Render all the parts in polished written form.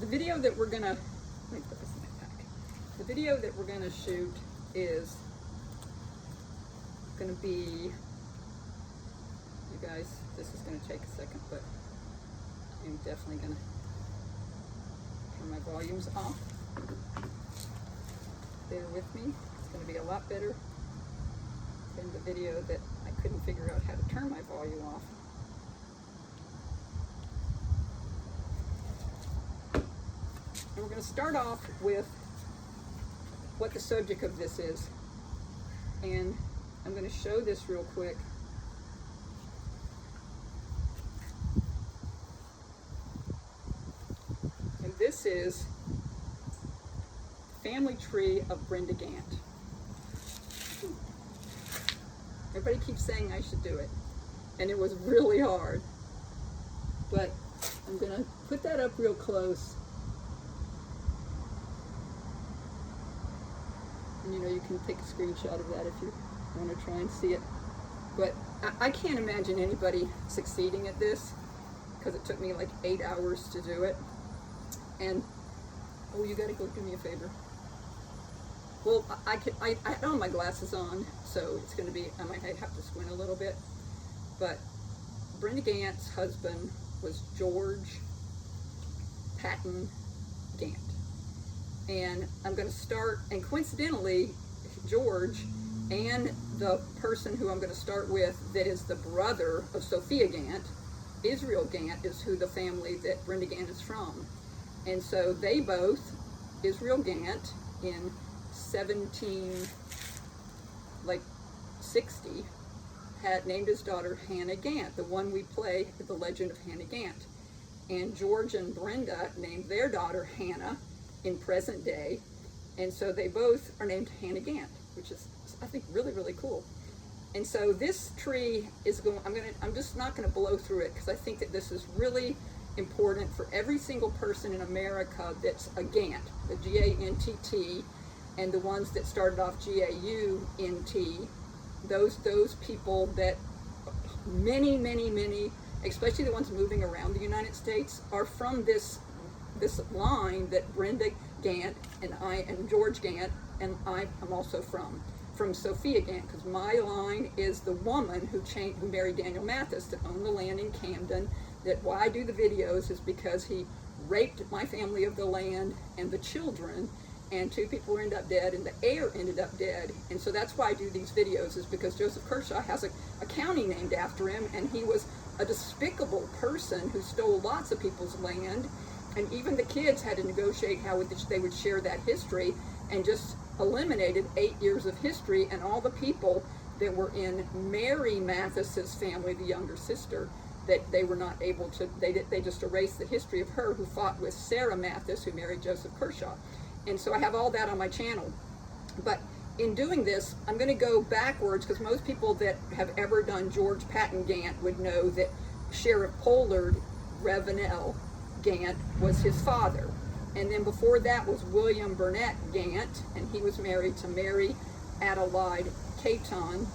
the video that we're gonna, let me put this in my pack. The video that we're gonna shoot is gonna be, you guys, this is gonna take a second, but I'm definitely gonna turn my volumes off. Bear with me, it's gonna be a lot better than the video that I couldn't figure out how to turn my volume off. And we're going to start off with what the subject of this is. And I'm going to show this real quick. And this is the family tree of Brenda Gantt. Everybody keeps saying I should do it. And it was really hard. But I'm going to put that up real close. And you know, you can take a screenshot of that if you want to try and see it. But I can't imagine anybody succeeding at this, because it took me like 8 hours to do it. And, oh, you gotta go do me a favor. Well, I don't have my glasses on, so it's gonna be, I might have to squint a little bit. But Brenda Gantt's husband was George Patton Gantt. And I'm going to start, and coincidentally, George and the person who I'm going to start with that is the brother of Sophia Gantt, Israel Gantt, is who the family that Brenda Gantt is from. And so they both, Israel Gantt in 1760, had named his daughter Hannah Gantt, the one we play, The Legend of Hannah Gantt. And George and Brenda named their daughter Hannah in present day, and so they both are named Hannah Gantt, which is, I think, really, really cool. And so this tree is going, I'm just not going to blow through it, because I think that this is really important for every single person in America that's a Gantt, the G-A-N-T-T, and the ones that started off G-A-U-N-T, those people that many, especially the ones moving around the United States, are from this line that Brenda Gantt and George Gantt and I'm also from Sophia Gantt, because my line is the woman who married Daniel Mathis, that owned the land in Camden. That why I do the videos is because he raped my family of the land and the children, and 2 people ended up dead, and the heir ended up dead. And so that's why I do these videos, is because Joseph Kershaw has a county named after him, and he was a despicable person who stole lots of people's land. And even the kids had to negotiate how they would share that history, and just eliminated 8 years of history, and all the people that were in Mary Mathis's family, the younger sister, that they were not able to, they just erased the history of her, who fought with Sarah Mathis, who married Joseph Kershaw. And so I have all that on my channel. But in doing this, I'm going to go backwards, because most people that have ever done George Patton Gantt would know that Sheriff Pollard Ravenel Gantt was his father. And then before that was William Burnett Gantt, and he was married to Mary Adelaide Caton.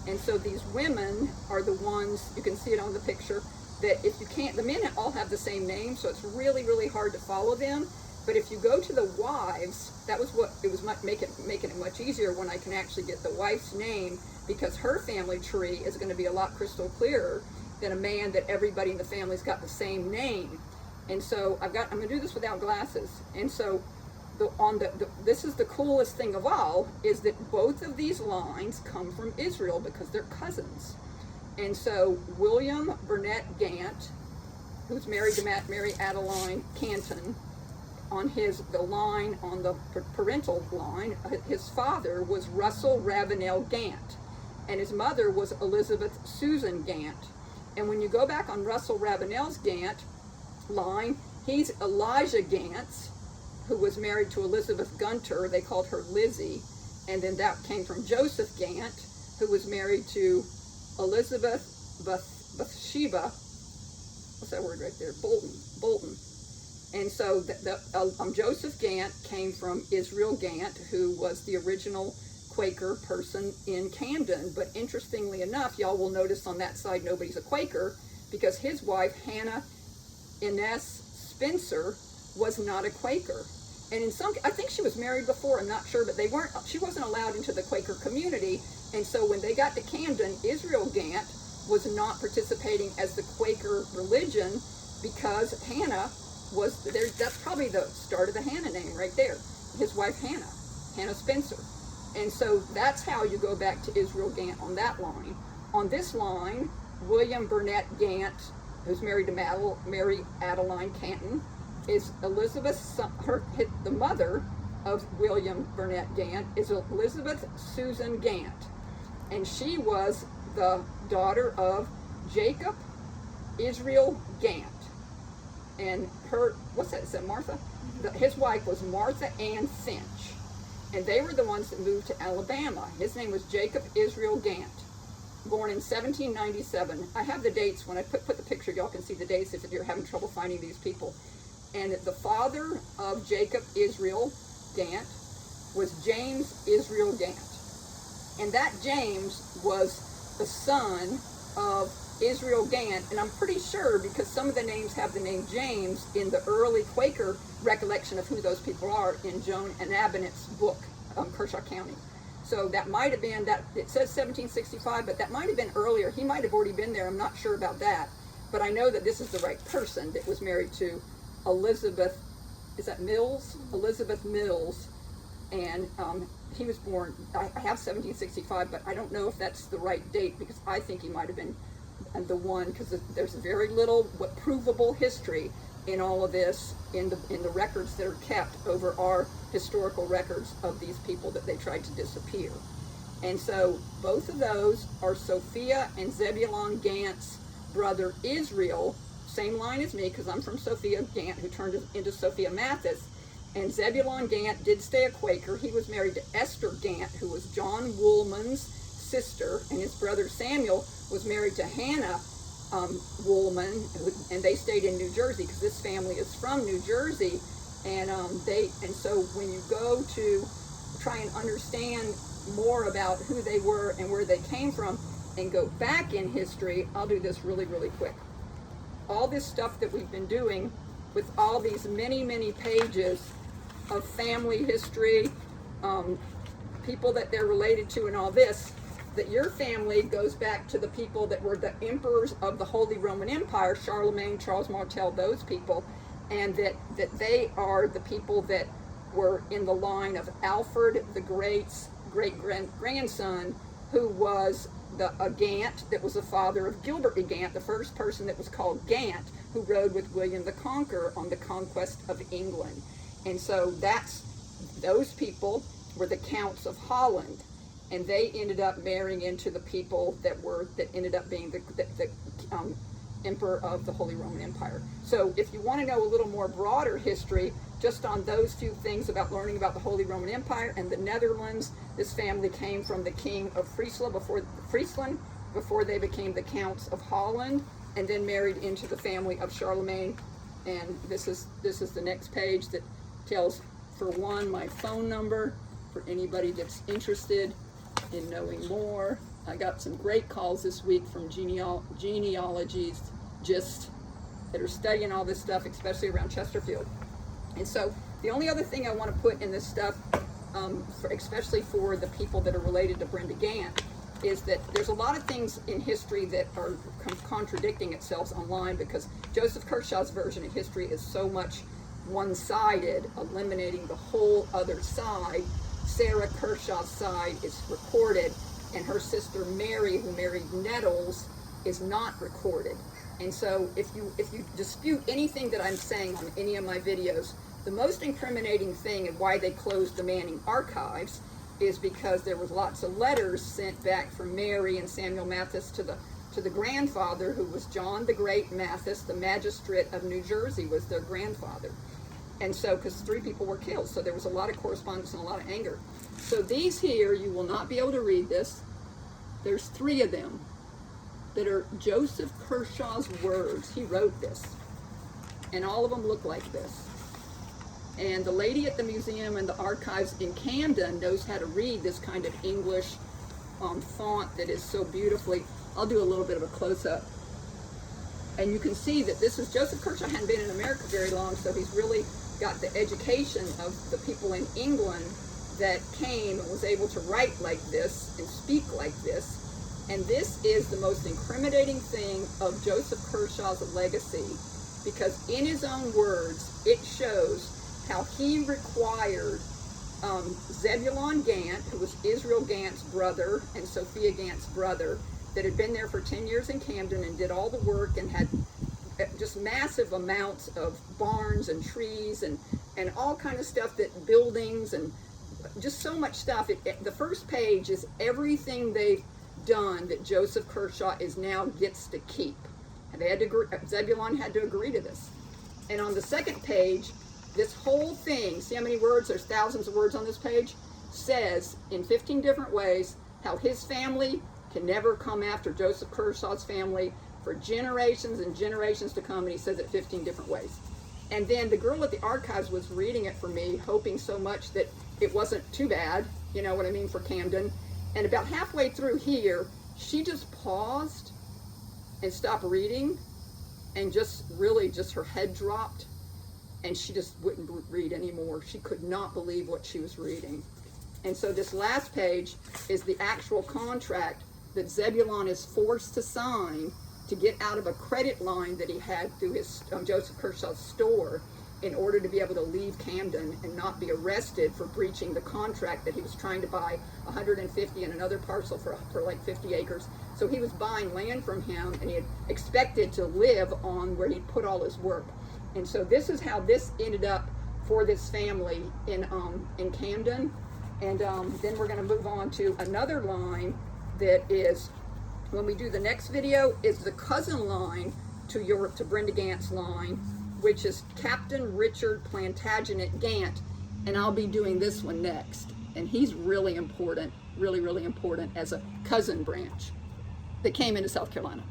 And so these women are the ones, you can see it on the picture, that if you can't, the men all have the same name, so it's really, really hard to follow them. But if you go to the wives, that was what it was making it much easier when I can actually get the wife's name, because her family tree is going to be a lot crystal clearer than a man that everybody in the family's got the same name. And so I'm going to do this without glasses. And so this is the coolest thing of all, is that both of these lines come from Israel, because they're cousins. And so William Burnett Gantt, who's married to Mary Adeline Canton, on the line, on the parental line, his father was Russell Ravenel Gantt, and his mother was Elizabeth Susan Gantt. And when you go back on Russell Ravenel's Gantt line, he's Elijah Gantt, who was married to Elizabeth Gunter. They called her Lizzie. And then that came from Joseph Gantt, who was married to Elizabeth Bathsheba, what's that word right there? Bolton. And so Joseph Gantt came from Israel Gantt, who was the original Quaker person in Camden. But interestingly enough, y'all will notice on that side nobody's a Quaker, because his wife, Hannah Inez Spencer, was not a Quaker. And I think she was married before, I'm not sure, but she wasn't allowed into the Quaker community. And so when they got to Camden, Israel Gantt was not participating as the Quaker religion because Hannah was there. That's probably the start of the Hannah name right there. His wife Hannah Spencer. And so that's how you go back to Israel Gantt on that line. On this line, William Burnett Gantt, who's married to Mary Adeline Canton, is Elizabeth, the mother of William Burnett Gantt is Elizabeth Susan Gantt. And she was the daughter of Jacob Israel Gantt. And what's that, is that Martha? His wife was Martha Ann Finch. And they were the ones that moved to Alabama. His name was Jacob Israel Gantt, born in 1797. I have the dates. When I put the picture, y'all can see the dates if you're having trouble finding these people. And the father of Jacob Israel Gantt was James Israel Gantt. And that James was the son of Israel Gantt, and I'm pretty sure because some of the names have the name James in the early Quaker recollection of who those people are in Joan and Abbott's book, Kershaw County. So that might have been, that it says 1765, but that might have been earlier. He might have already been there. I'm not sure about that. But I know that this is the right person that was married to Elizabeth, is that Mills? Elizabeth Mills. And he was born, I have 1765, but I don't know if that's the right date because I think he might have been the one, because there's very little provable history in all of this in the records that are kept over our historical records of these people that they tried to disappear. And so both of those are Sophia and Zebulon Gantt's brother Israel, same line as me because I'm from Sophia Gantt, who turned into Sophia Mathis. And Zebulon Gantt did stay a Quaker. He was married to Esther Gantt, who was John Woolman's sister, and his brother Samuel was married to Hannah Woolman, and they stayed in New Jersey because this family is from New Jersey. And so when you go to try and understand more about who they were and where they came from and go back in history, I'll do this really, really quick. All this stuff that we've been doing with all these many, many pages of family history, people that they're related to and all this, that your family goes back to the people that were the emperors of the Holy Roman Empire, Charlemagne, Charles Martel, those people, and that they are the people that were in the line of Alfred the Great's great-grandson, who was a Gantt that was the father of Gilbert E. Gantt, the first person that was called Gantt, who rode with William the Conqueror on the conquest of England. And so those people were the Counts of Holland, and they ended up marrying into the people that ended up being the emperor of the Holy Roman Empire. So if you want to know a little more broader history, just on those few things about learning about the Holy Roman Empire and the Netherlands, this family came from the king of Friesland before they became the Counts of Holland, and then married into the family of Charlemagne. And this is the next page that tells, for one, my phone number for anybody that's interested in knowing more. I got some great calls this week from genealogists that are studying all this stuff, especially around Chesterfield. And so the only other thing I want to put in this stuff, especially for the people that are related to Brenda Gantt, is that there's a lot of things in history that are contradicting itself online, because Joseph Kershaw's version of history is so much one-sided, eliminating the whole other side. Sarah Kershaw's side is recorded, and her sister Mary, who married Nettles, is not recorded. And so if you dispute anything that I'm saying on any of my videos, the most incriminating thing and why they closed the Manning archives is because there was lots of letters sent back from Mary and Samuel Mathis to the grandfather, who was John the Great Mathis, the magistrate of New Jersey, was their grandfather. And so, because 3 people were killed, so there was a lot of correspondence and a lot of anger. So these here, you will not be able to read this. There's 3 of them that are Joseph Kershaw's words. He wrote this, and all of them look like this. And the lady at the museum and the archives in Camden knows how to read this kind of English font that is so beautifully. I'll do a little bit of a close-up. And you can see that this is Joseph Kershaw. Hadn't been in America very long, so he's really got the education of the people in England that came and was able to write like this and speak like this. And this is the most incriminating thing of Joseph Kershaw's legacy, because in his own words, it shows how he required Zebulon Gantt, who was Israel Gantt's brother and Sophia Gantt's brother, that had been there for 10 years in Camden and did all the work and had just massive amounts of barns and trees and all kind of stuff, that buildings and just so much stuff. The first page is everything they've done that Joseph Kershaw is now gets to keep. And they had to agree, Zebulon had to agree to this. And on the second page, this whole thing, see how many words, there's thousands of words on this page, says in 15 different ways how his family can never come after Joseph Kershaw's family for generations and generations to come, and he says it 15 different ways. And then the girl at the archives was reading it for me, hoping so much that it wasn't too bad, you know what I mean, for Camden. And about halfway through here, she just paused and stopped reading, and just really just her head dropped, and she just wouldn't read anymore. She could not believe what she was reading. And so this last page is the actual contract that Zebulon is forced to sign to get out of a credit line that he had through his Joseph Kershaw's store, in order to be able to leave Camden and not be arrested for breaching the contract that he was trying to buy 150 and another parcel for like 50 acres. So he was buying land from him, and he had expected to live on where he'd put all his work. And so this is how this ended up for this family in Camden. And then we're going to move on to another line that is, when we do the next video, is the cousin line to Brenda Gantt's line, which is Captain Richard Plantagenet Gantt, and I'll be doing this one next. And he's really important, really, really important as a cousin branch that came into South Carolina.